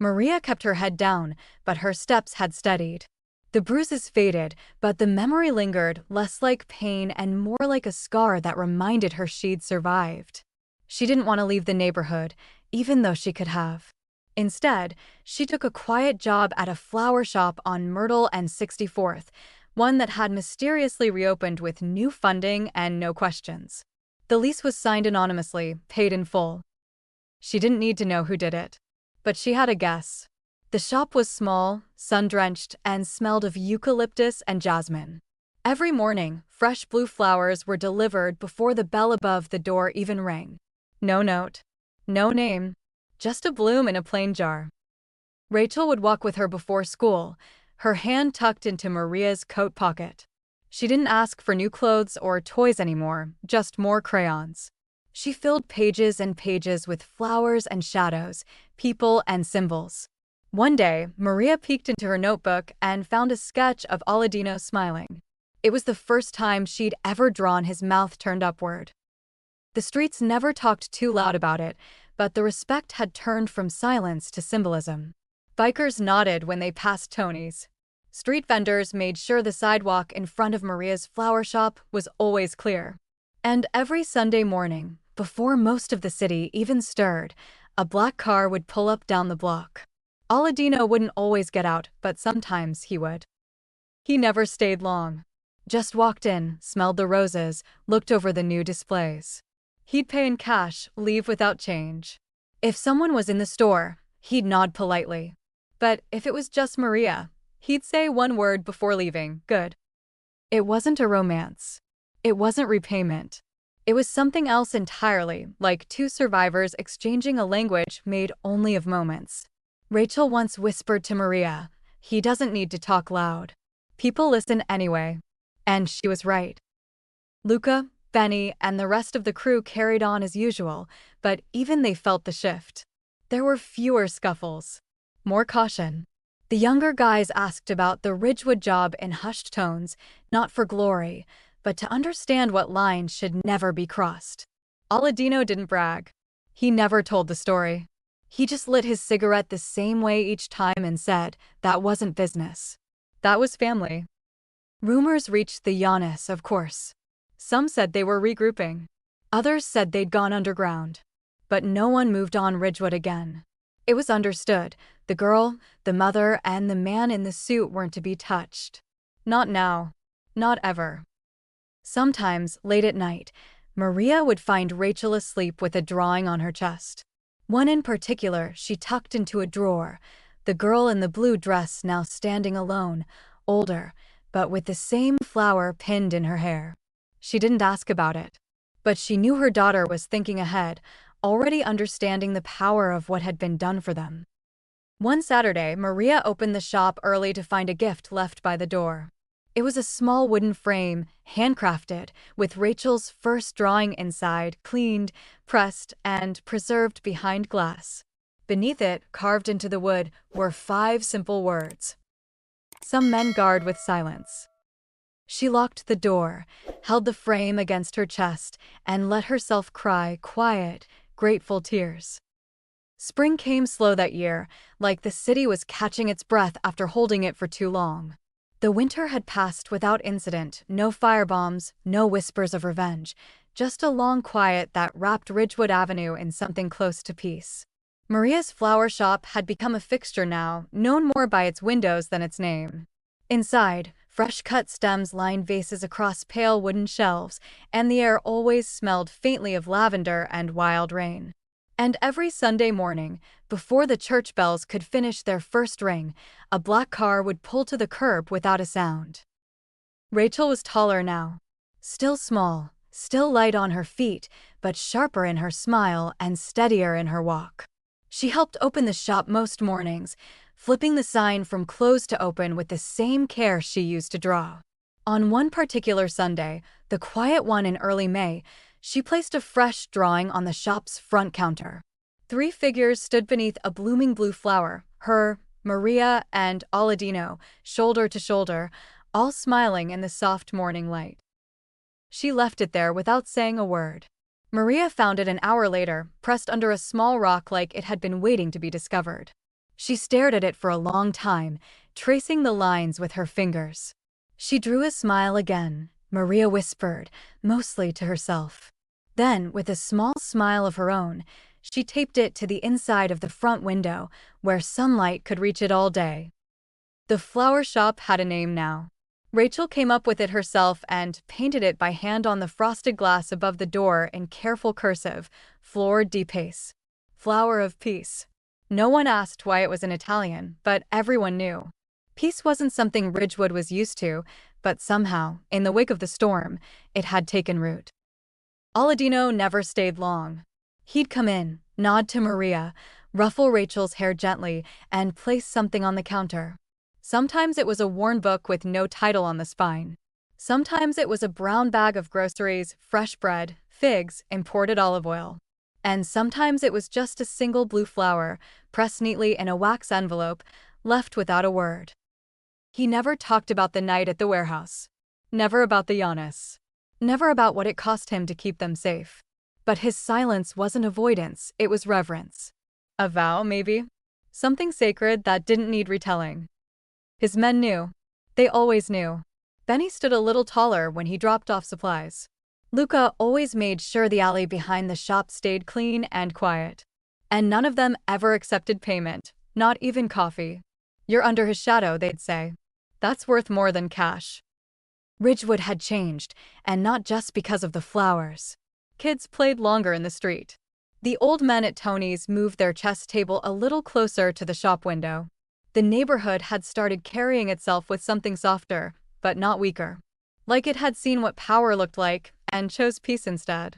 Maria kept her head down, but her steps had steadied. The bruises faded, but the memory lingered, less like pain and more like a scar that reminded her she'd survived. She didn't want to leave the neighborhood, even though she could have. Instead, she took a quiet job at a flower shop on Myrtle and 64th, one that had mysteriously reopened with new funding and no questions. The lease was signed anonymously, paid in full. She didn't need to know who did it. But she had a guess. The shop was small, sun-drenched, and smelled of eucalyptus and jasmine. Every morning, fresh blue flowers were delivered before the bell above the door even rang. No note, no name, just a bloom in a plain jar. Rachel would walk with her before school, her hand tucked into Maria's coat pocket. She didn't ask for new clothes or toys anymore, just more crayons. She filled pages and pages with flowers and shadows, people and symbols. One day, Maria peeked into her notebook and found a sketch of Aladino smiling. It was the first time she'd ever drawn his mouth turned upward. The streets never talked too loud about it, but the respect had turned from silence to symbolism. Bikers nodded when they passed Tony's. Street vendors made sure the sidewalk in front of Maria's flower shop was always clear. And every Sunday morning, before most of the city even stirred, a black car would pull up down the block. Aladino wouldn't always get out, but sometimes he would. He never stayed long. Just walked in, smelled the roses, looked over the new displays. He'd pay in cash, leave without change. If someone was in the store, he'd nod politely. But if it was just Maria, he'd say one word before leaving: "Good." It wasn't a romance. It wasn't repayment. It was something else entirely, like two survivors exchanging a language made only of moments. Rachel once whispered to Maria, "He doesn't need to talk loud. People listen anyway." And she was right. Luca, Benny, and the rest of the crew carried on as usual, but even they felt the shift. There were fewer scuffles. More caution. The younger guys asked about the Ridgewood job in hushed tones, not for glory, but to understand what lines should never be crossed. Aladino didn't brag. He never told the story. He just lit his cigarette the same way each time and said, "That wasn't business. That was family." Rumors reached the Giannis, of course. Some said they were regrouping. Others said they'd gone underground. But no one moved on Ridgewood again. It was understood. The girl, the mother, and the man in the suit weren't to be touched. Not now. Not ever. Sometimes, late at night, Maria would find Rachel asleep with a drawing on her chest. One in particular she tucked into a drawer, the girl in the blue dress now standing alone, older, but with the same flower pinned in her hair. She didn't ask about it. But she knew her daughter was thinking ahead, already understanding the power of what had been done for them. One Saturday, Maria opened the shop early to find a gift left by the door. It was a small wooden frame, handcrafted, with Rachel's first drawing inside, cleaned, pressed, and preserved behind glass. Beneath it, carved into the wood, were 5 simple words. Some men guard with silence. She locked the door, held the frame against her chest, and let herself cry quiet, grateful tears. Spring came slow that year, like the city was catching its breath after holding it for too long. The winter had passed without incident, no firebombs, no whispers of revenge, just a long quiet that wrapped Ridgewood Avenue in something close to peace. Maria's flower shop had become a fixture now, known more by its windows than its name. Inside, fresh-cut stems lined vases across pale wooden shelves, and the air always smelled faintly of lavender and wild rain. And every Sunday morning, before the church bells could finish their first ring, a black car would pull to the curb without a sound. Rachel was taller now. Still small, still light on her feet, but sharper in her smile and steadier in her walk. She helped open the shop most mornings, flipping the sign from closed to open with the same care she used to draw. On one particular Sunday, the quiet one in early May, she placed a fresh drawing on the shop's front counter. 3 figures stood beneath a blooming blue flower, her, Maria, and Aladino, shoulder to shoulder, all smiling in the soft morning light. She left it there without saying a word. Maria found it an hour later, pressed under a small rock like it had been waiting to be discovered. She stared at it for a long time, tracing the lines with her fingers. She drew a smile again, Maria whispered, mostly to herself. Then, with a small smile of her own, she taped it to the inside of the front window, where sunlight could reach it all day. The flower shop had a name now. Rachel came up with it herself and painted it by hand on the frosted glass above the door in careful cursive, Flor di Pace, flower of peace. No one asked why it was in Italian, but everyone knew. Peace wasn't something Ridgewood was used to, but somehow, in the wake of the storm, it had taken root. Aladino never stayed long. He'd come in, nod to Maria, ruffle Rachel's hair gently, and place something on the counter. Sometimes it was a worn book with no title on the spine. Sometimes it was a brown bag of groceries, fresh bread, figs, imported olive oil. And sometimes it was just a single blue flower, pressed neatly in a wax envelope, left without a word. He never talked about the night at the warehouse. Never about the Giannis. Never about what it cost him to keep them safe. But his silence wasn't avoidance, it was reverence. A vow, maybe? Something sacred that didn't need retelling. His men knew. They always knew. Benny stood a little taller when he dropped off supplies. Luca always made sure the alley behind the shop stayed clean and quiet. And none of them ever accepted payment, not even coffee. "You're under his shadow," they'd say. "That's worth more than cash." Ridgewood had changed, and not just because of the flowers. Kids played longer in the street. The old men at Tony's moved their chess table a little closer to the shop window. The neighborhood had started carrying itself with something softer, but not weaker. Like it had seen what power looked like, and chose peace instead.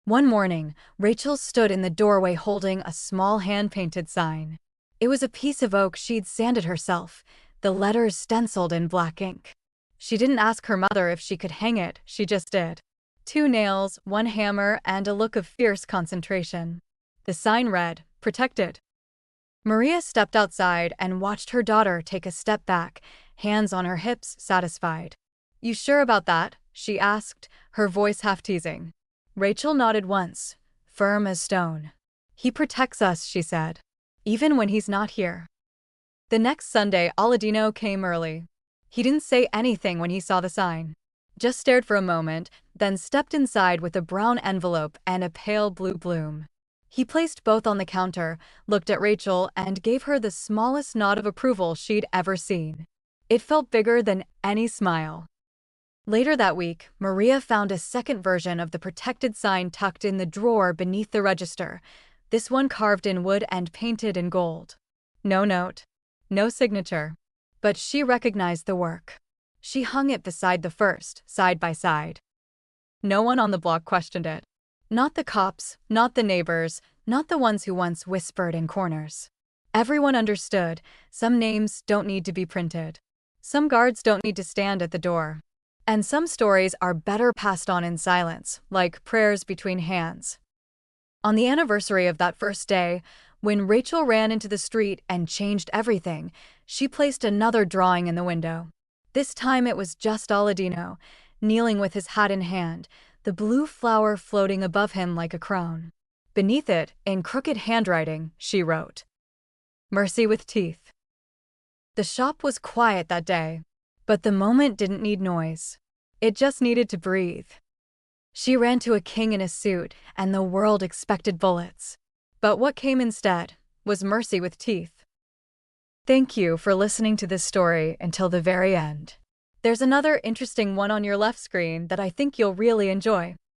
One morning, Rachel stood in the doorway holding a small hand-painted sign. It was a piece of oak she'd sanded herself, the letters stenciled in black ink. She didn't ask her mother if she could hang it, she just did. 2 nails, 1 hammer, and a look of fierce concentration. The sign read, "Protected." Maria stepped outside and watched her daughter take a step back, hands on her hips, satisfied. "You sure about that?" she asked, her voice half teasing. Rachel nodded once, firm as stone. "He protects us," she said. "Even when he's not here." The next Sunday, Aladino came early. He didn't say anything when he saw the sign. Just stared for a moment, then stepped inside with a brown envelope and a pale blue bloom. He placed both on the counter, looked at Rachel, and gave her the smallest nod of approval she'd ever seen. It felt bigger than any smile. Later that week, Maria found a second version of the protected sign tucked in the drawer beneath the register, this one carved in wood and painted in gold. No note. No signature. But she recognized the work. She hung it beside the first, side by side. No one on the block questioned it. Not the cops, not the neighbors, not the ones who once whispered in corners. Everyone understood, some names don't need to be printed. Some guards don't need to stand at the door. And some stories are better passed on in silence, like prayers between hands. On the anniversary of that first day, when Rachel ran into the street and changed everything, she placed another drawing in the window. This time it was just Aladino, kneeling with his hat in hand, the blue flower floating above him like a crown. Beneath it, in crooked handwriting, she wrote, "Mercy with teeth." The shop was quiet that day, but the moment didn't need noise. It just needed to breathe. She ran to a king in a suit, and the world expected bullets. But what came instead was mercy with teeth. Thank you for listening to this story until the very end. There's another interesting one on your left screen that I think you'll really enjoy.